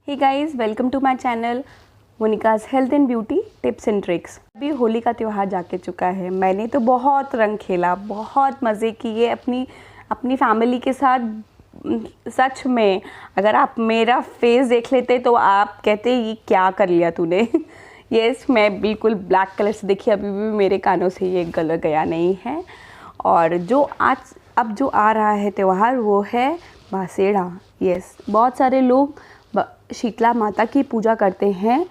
Hey guys, welcome to my channel Monica's health and beauty tips and tricks. अभी होली का त्यौहार जाके चुका है। मैंने तो बहुत रंग खेला, बहुत मज़े किए अपनी फैमिली के साथ। सच में अगर आप मेरा फेस देख लेते तो आप कहते ये क्या कर लिया तूने। यस, मैं बिल्कुल ब्लैक कलर से, देखिए अभी भी मेरे कानों से ये कलर गया नहीं है। और जो अब जो आ रहा है त्यौहार वो है बासेड़ा। यस, बहुत सारे लोग शीतला माता की पूजा करते हैं,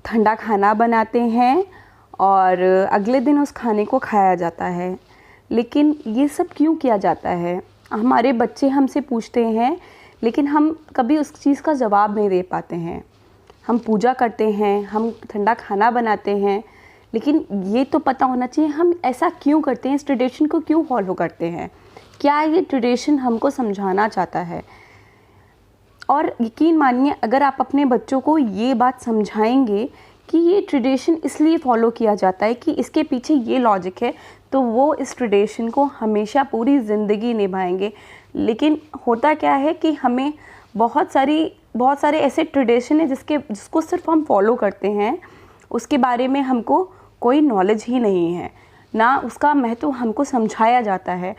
ठंडा खाना बनाते हैं और अगले दिन उस खाने को खाया जाता है। लेकिन ये सब क्यों किया जाता है? हमारे बच्चे हमसे पूछते हैं, लेकिन हम कभी उस चीज़ का जवाब नहीं दे पाते हैं। हम पूजा करते हैं, हम ठंडा खाना बनाते हैं, लेकिन ये तो पता होना चाहिए हम ऐसा क्यों करते हैं, इस ट्रेडिशन को क्यों फॉलो करते हैं। क्या ये ट्रेडिशन हमको समझाना चाहता है? और यकीन मानिए, अगर आप अपने बच्चों को ये बात समझाएंगे कि ये ट्रेडिशन इसलिए फॉलो किया जाता है कि इसके पीछे ये लॉजिक है, तो वो इस ट्रेडिशन को हमेशा पूरी ज़िंदगी निभाएंगे। लेकिन होता क्या है कि हमें बहुत सारे ऐसे ट्रेडिशन है जिसको सिर्फ हम फॉलो करते हैं, उसके बारे में हमको कोई नॉलेज ही नहीं है, ना उसका महत्व हमको समझाया जाता है।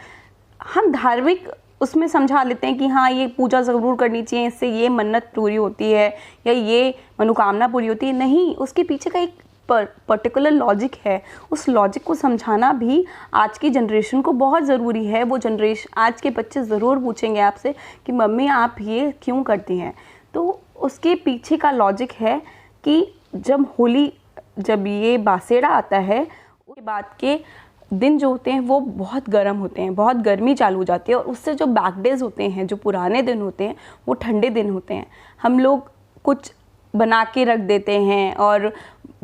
हम धार्मिक उसमें समझा लेते हैं कि हाँ, ये पूजा ज़रूर करनी चाहिए, इससे ये मन्नत पूरी होती है या ये मनोकामना पूरी होती है। नहीं, उसके पीछे का एक पर्टिकुलर लॉजिक है। उस लॉजिक को समझाना भी आज की जनरेशन को बहुत ज़रूरी है। वो जनरेशन, आज के बच्चे ज़रूर पूछेंगे आपसे कि मम्मी आप ये क्यों करती हैं। तो उसके पीछे का लॉजिक है कि जब ये बासेड़ा आता है, उसके बाद के दिन जो होते हैं वो बहुत गर्म होते हैं, बहुत गर्मी चालू हो जाती है और उससे जो बैक डेज होते हैं, जो पुराने दिन होते हैं, वो ठंडे दिन होते हैं। हम लोग कुछ बना के रख देते हैं और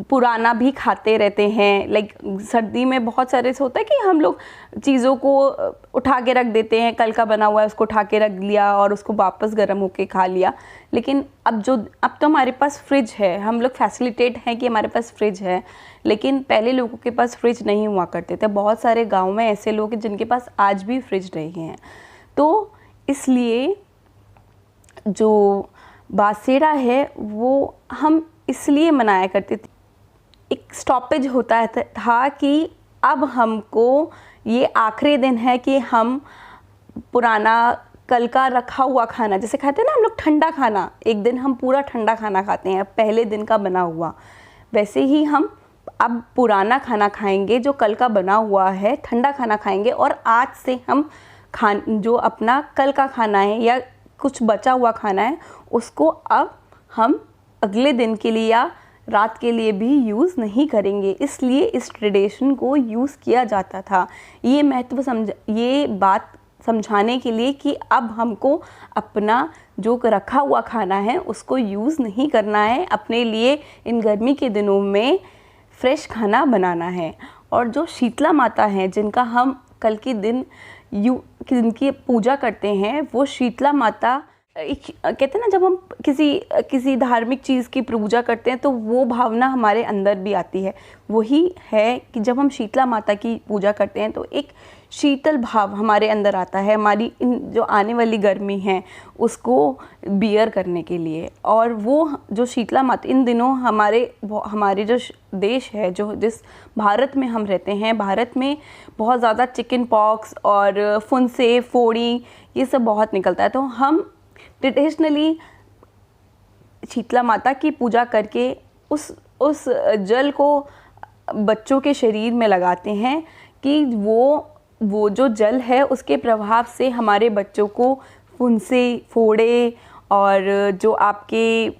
पुराना भी खाते रहते हैं। लाइक सर्दी में बहुत सारे से होता है कि हम लोग चीज़ों को उठा के रख देते हैं, कल का बना हुआ है उसको उठा के रख लिया और उसको वापस गर्म होके खा लिया। लेकिन अब तो हमारे पास फ्रिज है, हम लोग फैसिलिटेट हैं कि हमारे पास फ्रिज है। लेकिन पहले लोगों के पास फ्रिज नहीं हुआ करते थे। बहुत सारे गाँव में ऐसे लोग हैं जिनके पास आज भी फ्रिज नहीं है। तो इसलिए जो बासेड़ा है वो हम इसलिए मनाया करते थे। एक स्टॉपेज होता था कि अब हमको ये आखिरी दिन है कि हम पुराना कल का रखा हुआ खाना, जैसे खाते हैं ना हम लोग ठंडा खाना, एक दिन हम पूरा ठंडा खाना खाते हैं पहले दिन का बना हुआ, वैसे ही हम अब पुराना खाना खाएंगे जो कल का बना हुआ है, ठंडा खाना खाएंगे। और आज से हम जो अपना कल का खाना है या कुछ बचा हुआ खाना है, उसको अब हम अगले दिन के लिए या रात के लिए भी यूज़ नहीं करेंगे। इसलिए इस ट्रेडिशन को यूज़ किया जाता था। ये बात समझाने के लिए कि अब हमको अपना जो रखा हुआ खाना है उसको यूज़ नहीं करना है, अपने लिए इन गर्मी के दिनों में फ्रेश खाना बनाना है। और जो शीतला माता हैं, जिनका हम कल के दिन जिनकी पूजा करते हैं, वो शीतला माता कहते हैं ना, जब हम किसी धार्मिक चीज़ की पूजा करते हैं तो वो भावना हमारे अंदर भी आती है। वही है कि जब हम शीतला माता की पूजा करते हैं तो एक शीतल भाव हमारे अंदर आता है, हमारी इन जो आने वाली गर्मी है उसको बियर करने के लिए। और वो जो शीतला माता इन दिनों हमारे जो देश है, जिस भारत में हम रहते हैं, भारत में बहुत ज़्यादा चिकन पॉक्स और फुंसे फोड़ी ये सब बहुत निकलता है। तो हम ट्रेडिशनली शीतला माता की पूजा करके उस जल को बच्चों के शरीर में लगाते हैं कि वो जो जल है उसके प्रभाव से हमारे बच्चों को फुंसे फोड़े और जो आपके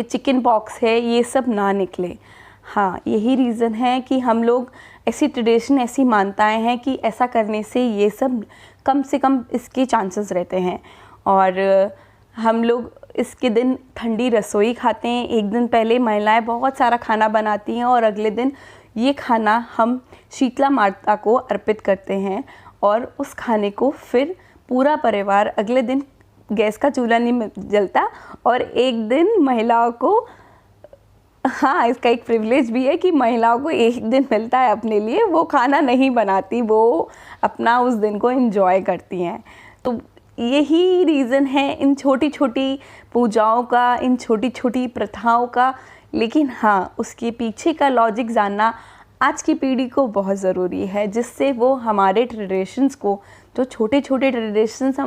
चिकन पॉक्स है ये सब ना निकले। हाँ, यही रीज़न है कि हम लोग ऐसी ट्रेडिशन, ऐसी मान्यताएं हैं कि ऐसा करने से ये सब कम से कम इसके चांसेस रहते हैं। और हम लोग इसके दिन ठंडी रसोई खाते हैं। एक दिन पहले महिलाएं बहुत सारा खाना बनाती हैं और अगले दिन ये खाना हम शीतला माता को अर्पित करते हैं और उस खाने को फिर पूरा परिवार अगले दिन, गैस का चूल्हा नहीं जलता और एक दिन महिलाओं को, हाँ, इसका एक प्रिविलेज भी है कि महिलाओं को एक दिन मिलता है अपने लिए, वो खाना नहीं बनाती, वो अपना उस दिन को एंजॉय करती हैं। तो यही रीज़न है इन छोटी छोटी पूजाओं का, इन छोटी छोटी प्रथाओं का। लेकिन हाँ, उसके पीछे का लॉजिक जानना आज की पीढ़ी को बहुत ज़रूरी है, जिससे वो हमारे ट्रेडिशंस को, जो छोटे छोटे ट्रेडिशंस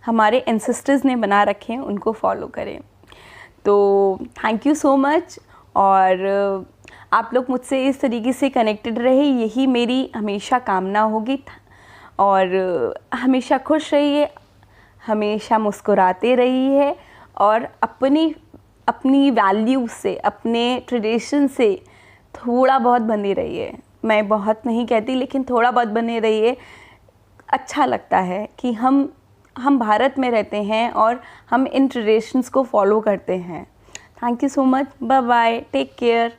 हमारे एंसेस्टर्स ने बना रखे हैं, उनको फॉलो करें। तो थैंक यू सो मच। और आप लोग मुझसे इस तरीके से कनेक्टेड रहे, यही मेरी हमेशा कामना होगी। और हमेशा खुश रहिए, हमेशा मुस्कुराते रहिए और अपनी वैल्यू से, अपने ट्रेडिशन से थोड़ा बहुत बने रहिए। मैं बहुत नहीं कहती, लेकिन थोड़ा बहुत बने रहिए। अच्छा लगता है कि हम भारत में रहते हैं और हम इन ट्रेडिशंस को फॉलो करते हैं। Thank you so much. Bye bye, take care.